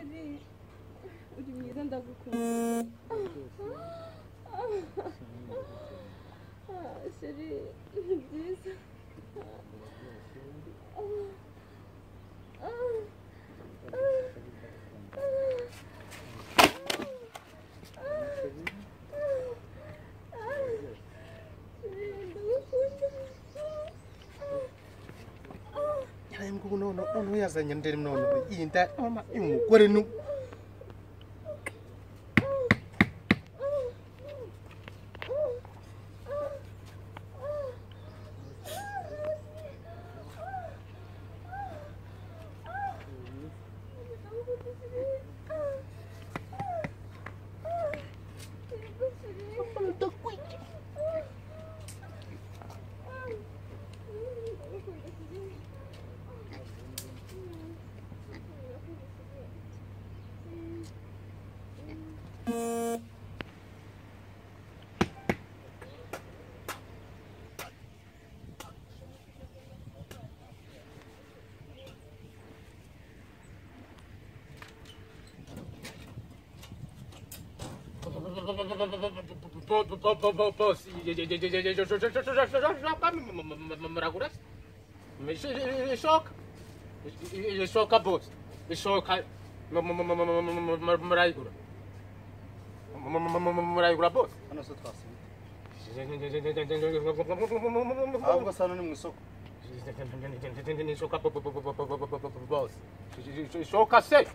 Sheri uri mwiza ndagukunda. Sheri byiza. No yazanye ndere none yinda mama umugore nu Choca boss. Choca maraigura. Maraigura boss. Ano sa taas. Ako sana ni musok. Choca boss. Choca sei.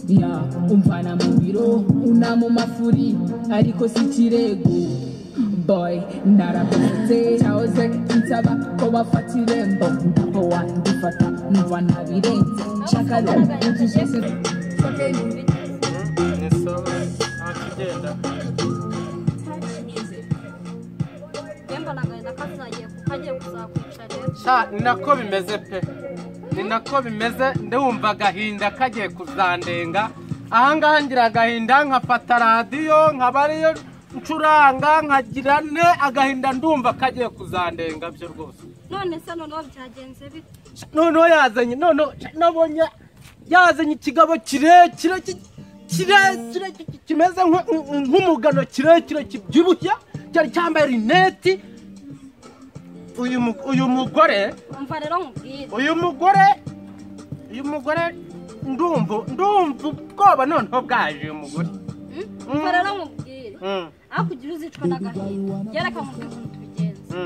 Ya umfana mu biro unamo mafuri ariko sikirego boy narabonze cyahoze nsaba ko bafatire mbo ndaho wandifata numva nabirenze shakara ujijese Neso akigenda Yemba nagaenda kazaye kukagiye kuzakwicara. sha nako bimeze pe ni nako bimeze ndumva agahinda kagiye kuzandenga ahangaha ngira agahinda nkafata radiyo nkabariyo ncuranga nkagira ne agahinda ndumva kagiye kuzandenga byo rwose. None se noneho byagenze bite? Noneho yazanye nabonye yazanye ikigabo kirekire kimeze nk'umugano kirekire kibyibushye cyari cyambaye rineti. Uyu mugore Umva rero nkubwire. uyu mugore ndumva ubwoba noneho bwaje uyu mugore. Umva rero nkubwire. Aho kugira uzicwa n'agahinda yereka mu bintu tubigenza.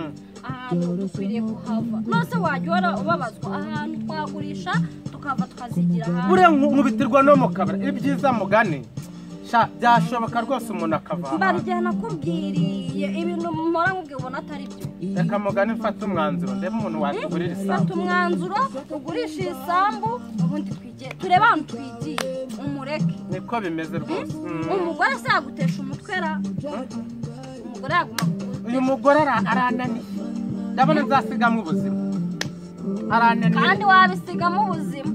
Ahantu dukwiriye kuhava. Nose wajya ubabazwa ahantu twagurisha tukava tukazigira hanze. Bure nkubitirwa no mu kabara ibyiza mugani. Sha byashoboka rwose umuntu akava. Mbarije nakubwiriye ibintu mpora nkubwiye ubona atari byo. Reka mugani mfata umwanzuro ndebe umuntu watugurira isambu. Fata umwanzuro ugurisha isambu ubundi twigiye turebe ahantu twigiye umureke. Niko bimeze rwose. Umugore se yagutesha umutwera. Umugore yaguma. Uyu mugore arananiye. Ndabona nzasigamo ubuzima. Arananiye. Kandi wabisigamo ubuzima.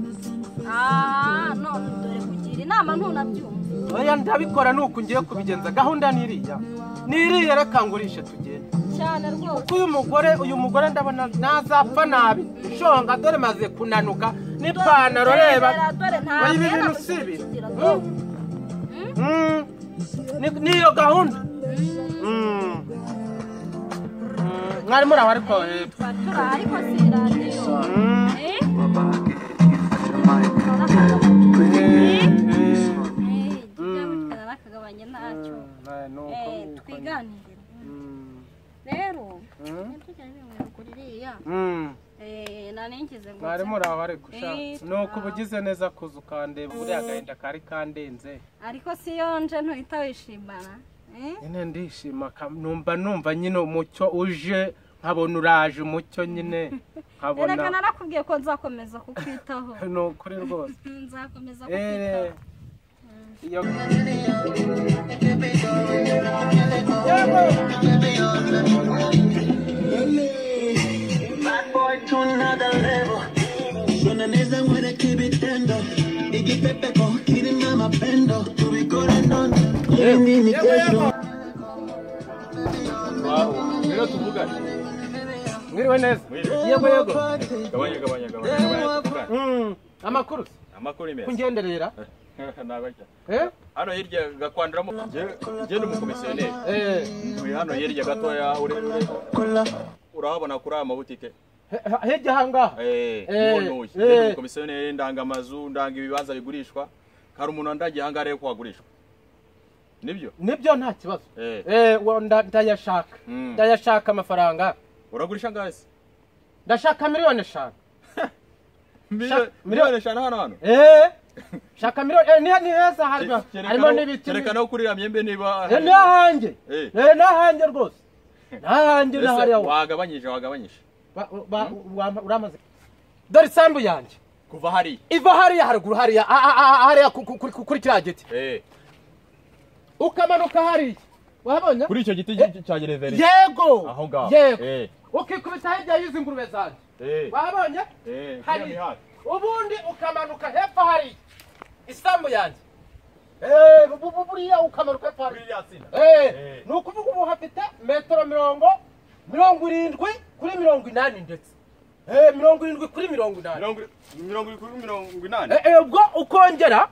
None dore kugira inama ntunabyumva. Oya ndabikora nuko ngiye kubigenza gahunda niriya reka ngurishe tugende. Cyane rwose. Uyu mugore ndabona nazapfa nabi. Shonga dore maze kunanuka n'ipantaro reba. Oya ibi bintu sibi. Niyo gahunda. Mwari muri aho ariko ariko si radiyo. Nakagabanya ntacyo. Twiganire. Rero mwari muri aho ariko nuko ubugize neza kuza ukandeba buriya agahinda kari kandenze. Ariko si yonje ntuhita wishimana. Nyine ndishima numva nyine umucyo uje nkabona uraje umucyo nyine nkabona. Reka narakubwiye ko nzakomeza kukwitaho. No kuri rwose. Nzakomeza kukwitaho. Bad boy to another level. Suena mesa muere kibitendo. Igi pepe ko kiri mama pendo. send indication. Rero tuvugane. Mwiriwe neza. Yego yego. Gabanya. Amakuru. Amakuru imeze. Kungenderera. Nabajya. Hano hirya gakwandiramo. Je n'umukomisiyoneri. Uri hano hirya gatoya urahabona kuri aya mabutike. Hirya hanga. Nibonuye. Je n'umukomisiyoneri ndanga amazu, ndanga ibibanza bigurishwa. Hari umuntu ndagiye hanga rero kuhagurishwa. Nibyo nta kibazo. Ndayashaka. Ndayashaka amafaranga. Uragurisha ngase? Ndashaka miliyoni 5. Miliyoni 5 hano. Shaka miliyoni ni heza harimo n'ibiti. Kerekana ukurira myembe niba. Nahanjye. Nahanjye rwose. Nahanjye nahari aho. Wagabanyije. Uramaze. Dore sambu yanjye. Kuva hari. Iva hariya haruguru hariya kuri kiriya giti. Ukamanuka hariya. Wabonye? Kuri icyo giti cya gereveri. Yego. Aho ngaho. Yego. Ukikubita hirya y'izi ngurube zanjye. Wabonye? Hari. Ubundi ukamanuka hepfo hariya. Isambu yanjye. Buriya ukamanuka hepfo hariya. Nukuvuga ubu hafite metero 70 kuri 80 ndetse. 70 kuri 80. 70 kuri 80. Ubwo ukongera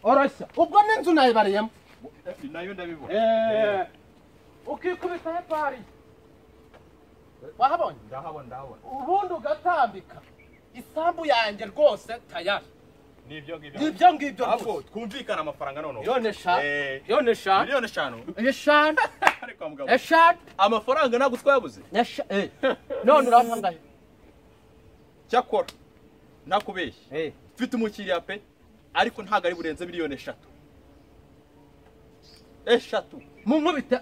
oroshya. Ubwo n'inzu nayibariyemo. Nayo ndabibona. Ukikubita hepfo hariya. Wahabonye? Ndahabona. Ubundi ugatambika. Isambu yanjye rwose tayari. Nibyo ngibyo. Ahubwo twumvikana amafaranga none. Miliyoni 5. Miliyoni 5. 5. Ariko mugabo. 5. Amafaranga ntabwo twayabuze. None urampanga. Cyakora nakubeshye. Mfite umukiriya pe ariko ntago ari burenze miliyoni 3. 3.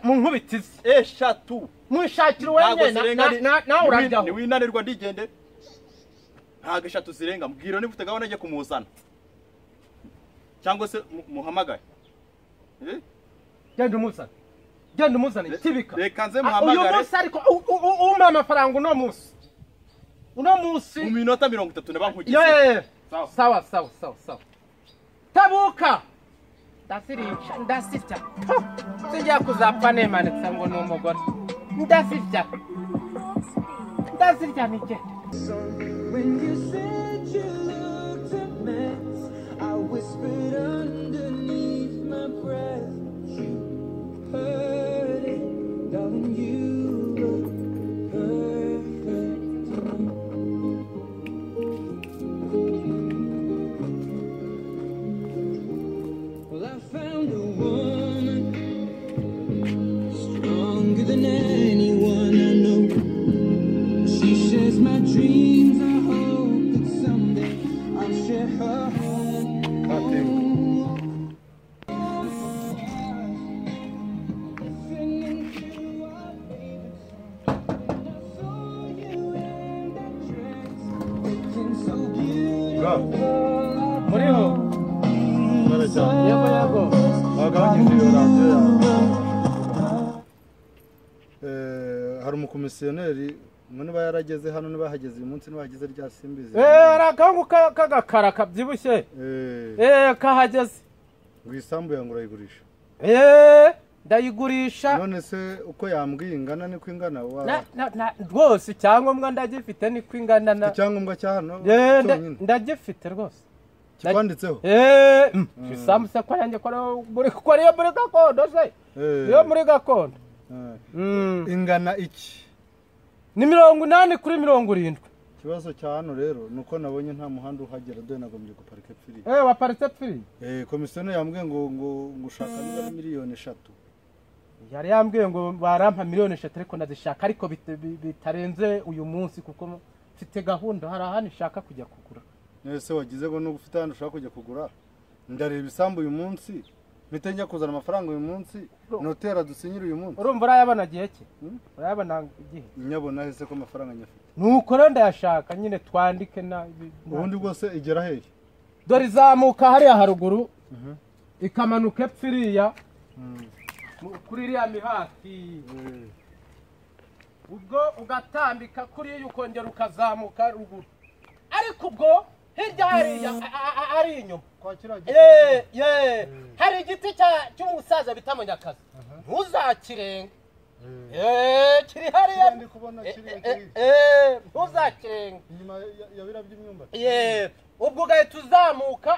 Munkubitize. 3. Mwishakira wenyine nawe urajyaho. Ni winanirwa ndigende. Ntago 3 zirenga mbwira niba utegabana ajye kumuzana. Cyangwa se muhamagaye. Genda umuzana tibika. Reka nze muhamagare. Uyu munsi ariko umpa amafaranga uno munsi. Mu minota 30 nabankugize. Sawa. Tabuka. Ndasitya. Sinjya kuzapfa nemanitse ngo ni umugore. Ndasitya nike. When you said you looked a mess, I whispered underneath my breath. You heard it, darling, you look perfect to me. Well, I found a woman stronger than anyone I know. She shares my dreams. I hope that someday I'll share her home. Singing to our favorite song. And I saw you in that dress, looking so beautiful. Muriho. Yego. Hari umukomisiyoneri niba yarageze hano niba yahageze uyu munsi niba yahageze rya simbizi. Arakangu kagakara kabyibushye. Kahageze. Isambu yangu urayigurisha. Ndayigurisha. None se uko yambwiye ingana niko ingana wa. Rwose cyangombwa ndagifite niko ingana na. Cyangombwa cyano. Ndagifite rwose. Kikwanditseho. Isambu se kwa yanjye ko ariyo muri gakondo se. Yo muri gakondo. Ingana iki? Ni 80 kuri 70. Kibazo cya hano rero nuko nabonye nta muhanda uhagera dore nagombye guparika pfiri. Waparitse pfiri? Komisiyone yambwiye ngo ushaka niba miliyoni 3. Yari yambwiye ngo barampa miliyoni 3 ariko ndazishaka ariko bitarenze uyu munsi kuko mfite gahunda hari ahandi shaka kujya kugura. Nese wagize ngo no gufite hano ushaka kujya kugura. Ndareba isambu uyu munsi. Mite njya kuzana amafaranga uyu munsi. Notera dusinyira uyu munsi. Urumva urayabona gihe ki? Urayabona gihe? Nyabona hese ko amafaranga nyafite. Nuko rero ndayashaka nyine twandike na ubundi bwose igera hehe? Dore izamuka hariya haruguru. Ikamanuka epfiriya. Kuri iriya mihati. Ubwo ugatambika kuri iyo ukongera ukazamuka ruguru. Ariko ubwo hirya hariya ari inyuma kwa kiragi hari igiti cy'umusaza bita Munyakazi ntuzakirenga kiri hariya ndi kubona kiri ntuzakirenga inyuma ya bira by'imyumbati ubwo ugahita uzamuka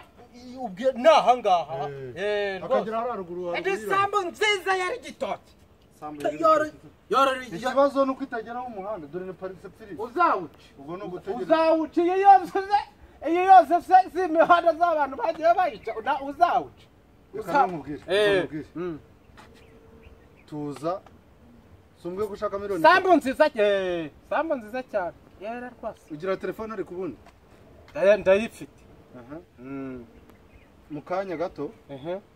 naha ngaha akagera haruguru isambu nziza yari gitoki ikibazo nuko itagera mu muhanda dore ni paritse pfiri uzawuca ubwo no gutegera uzawuca iyo yose si imihanda z'abantu bagiye bayica uzawuca ukamubwira tuza sumbwe gushaka miliyoni sambu nziza cyane yera rwose ugira telefone ari kubundi ndayifite mu kanya gato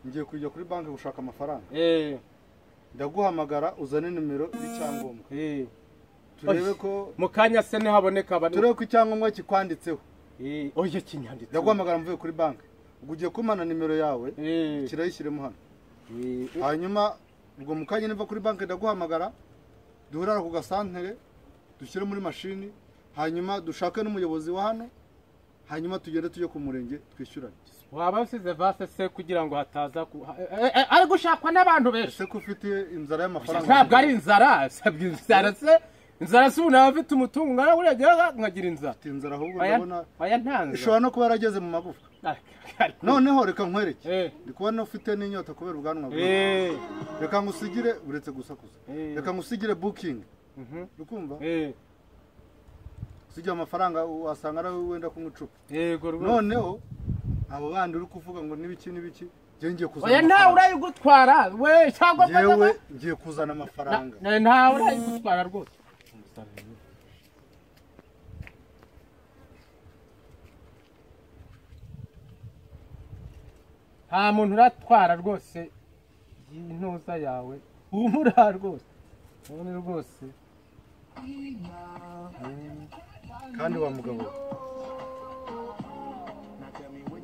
ngiye kujya kuri banki gushaka amafaranga ndaguhamagara uzane nimero y'icyangombwa turebe ko mu kanya se nihaboneka abantu turebe ko icyangombwa kikwanditseho oye kinyanditse ndaguhamagara mvuye kuri banki ubwo ugiye kumana nimero yawe kirayishyiremo hano hanyuma ubwo mu kanya niva kuri banki ndaguhamagara duhurira ku gasantere dushyire muri mashini hanyuma dushake n'umuyobozi wa hano hanyuma tugende tujye ku murenge twishyurane waba usize vase se kugira ngo hataza ari gushakwa n'abantu benshi ese ko ufite inzara y'amafaranga ntabwo ari inzara inzara si ubu afite umutungo ngana buriya nkagira inzara inzara ahubwo ndabona aya ntanze ishobora no kuba yarageze mu magufwa noneho reka nkwereke ndi kubona ufite n'inyota kubera ubwanwa bwawe reka ngusigire uretse gusakuza reka ngusigire booking ukumva usigiye amafaranga wasanga ari wenda kunywa icupa noneho abo bandi uri kuvuga ngo n'ibiki ngiye kuzana oya ntawe urayigutwara we cyangwa yewe ngiye kuzana amafaranga ntawe urayigutwara rwose nta muntu uratwara rwose intuza yawe humura rwose ubone rwose kandi wa mugabo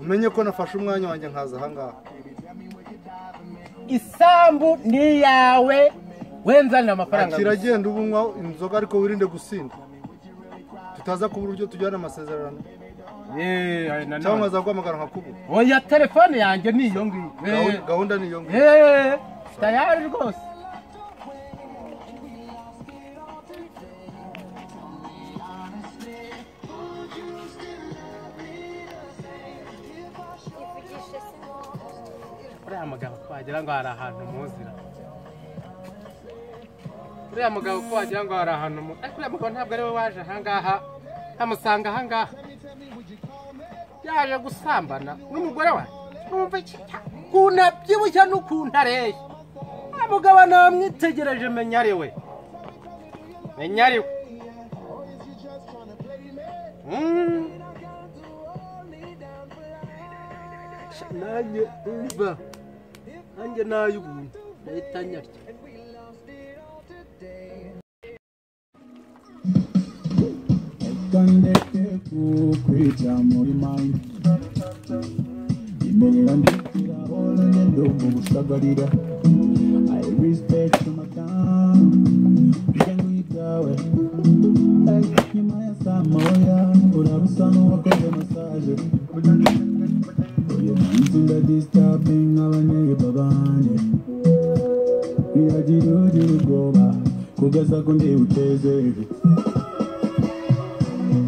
umenye ko nafashe umwanya wanjye nkaza ahangaha isambu ni yawe wenzanira amafaranga kiragenda ubunywa inzoga ariko wirinde gusinda tutaza kubura uburyo tujyana amasezerano cyangwa nkaza guhamagara nkakubura oya telefone yanjye ni iyo ngiyo gahunda ni iyo ngiyo tayari rwose uriya mugabo ko wagira ngo hari ahantu muzira uriya mugabo ko wagira ngo hari ahantu ariko uriya mugabo ntabwo ari we waje ahangaha amusanga ahangaha yaje gusambana n'umugore we numva ukuntu abyibushye n'ukuntu areye uriya mugabo namwitegereje menya ari we nanjye umva nanjye nayubuntu ndahita nyarya kandeke kukwica muri mind imerera ndikira hora ngendo mu busagarira I respect my time bigengo ibyawe nyuma ya saa moya urarusa n'uwakoze massage inda disturbing abanyeba banje biragira ugira ubwoba kugeza ko ndi uteze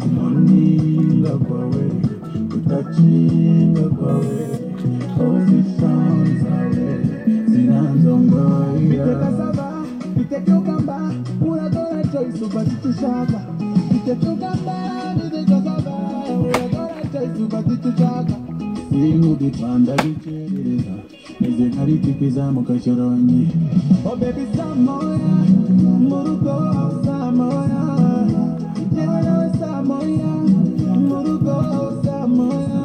kumoninga kwawe utacinga kwawe position zawe zinanzongoira itekasaba itekukamba uradora choice ubati tushaka itekukamba itekasaba uradora choice ubati tushaka Panda bichereza Eze kariti kizamuka choronyi Oh baby Samoya Murugo Samoya Jero Samoya Murugo Samoya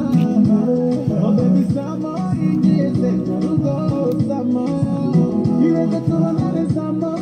Oh baby Samoya Ingiese Murugo Samoya Ireke tuwanale Samoya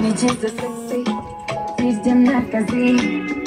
Nicheze sexy, please don't knock us in.